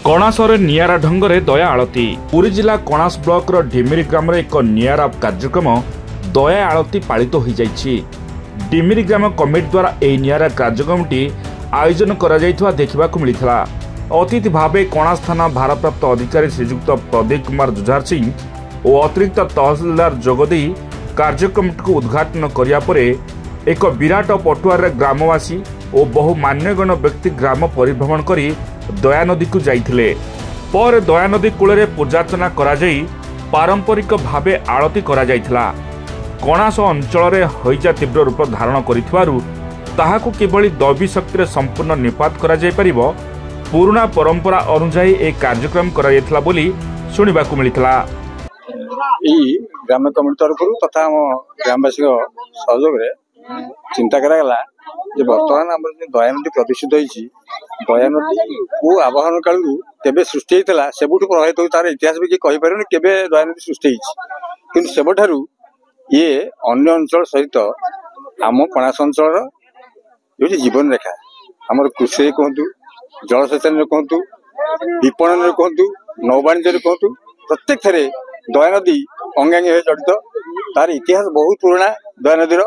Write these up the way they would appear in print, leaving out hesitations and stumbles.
कणासर नियारा ढंगरे दया आलती। पुरी जिला कणास ब्लॉक ढिमिरी ग्राम एक नियारा कार्यक्रम दया आलती पालित हो जाइछि। ढिमिरी ग्राम कमिटी द्वारा यह नियारा कार्यक्रमटी आयोजन करा जाइथवा देखिबाकु मिलिथला। अतिथि भावे कणास थाना भारप्राप्त अधिकारी श्रीजुक्त प्रदीप कुमार जुझार सिंह और अतिरिक्त तहसीलदार जोगदे कार्यक्रम को उद्घाटन करिया परे एक विराट पटुआर ग्रामवासी और बहु मान्यगण व्यक्ति ग्राम परिभ्रमण करी दया नदी को जाइथिले। पर दया नदी कूल पूजार्चना करा जाई पारंपरिक भावे आरती करा जाइथिला। कणास अंचल हईजा तीव्र रूप धारण करिथवारु ताहाकु किभली दैवी शक्ति संपूर्ण निपात करा जाय परिबो पुराना परंपरा अनुसार एक कार्यक्रम करा जायथिला बोली सुनिबाकु मिलिथला। ग्राम कमिटी तरफ तथा ग्रामवासी सहयोग चिंता करागला जे वर्तमान आम दया नदी प्रदूषित होती दया नदी को आवाहन काल केवे सृष्टि होता से प्रभावित हो तार इतिहास भी कही पारे केवे दया नदी सृष्टि कि सेबठारू ये अन्य अंचल सहित आम कणास अंचल ये जीवन रेखा आम कृषि कहतु जलसेचन कहतु विपणन कहतु नौवाणिज्य कहतु प्रत्येक थे दया नदी अंगांगी जड़ित तार इतिहास बहुत पुराना दया नदीर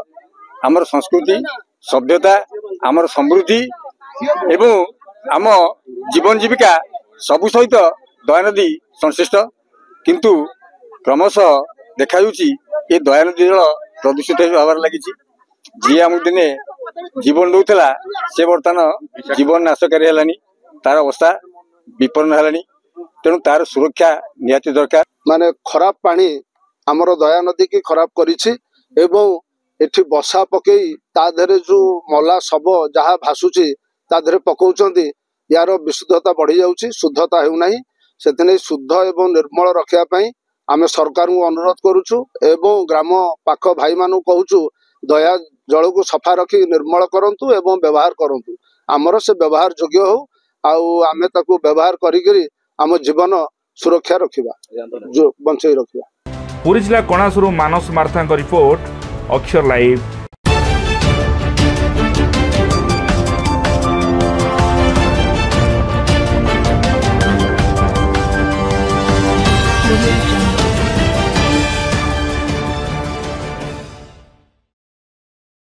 आमर संस्कृति सभ्यता आमर समृद्धि एवं आम जीवन जीविका सबु सहित दया नदी संश्लिष्ट किंतु क्रमशः देखा ये दया नदी जल प्रदूषित होबार लगी जी आम दिने जीवन दौला से बर्तमान जीवन नाशकारी है तार अवस्था विपन्न है तेणु तार सुरक्षा निहाती दरकार। माने खराब पानी आमर दया नदी की खराब करिछि एवं एठी बसा पकई ता देहरे जो मला सब जहाँ भासुची ता देहरे पकाउछंती यार विशुद्धता बढ़ी जाउछि शुद्धता हेउ नाही सेतने शुद्ध एवं निर्मल रखिया पई आमे सरकार को अनुरोध करूछु एवं ग्राम पाख भाई मानु कहूछु दया जल को सफा रखी निर्मल करंतु एवं व्यवहार करंतु आमर से व्यवहार योग्य हो आउ आमे ताकू व्यवहार करी आम जीवन सुरक्षा रखिबा जो बंचई रखिबा। पुरी जिला कणासुरु मानस मार्था रिपोर्ट अक्षर लाइव।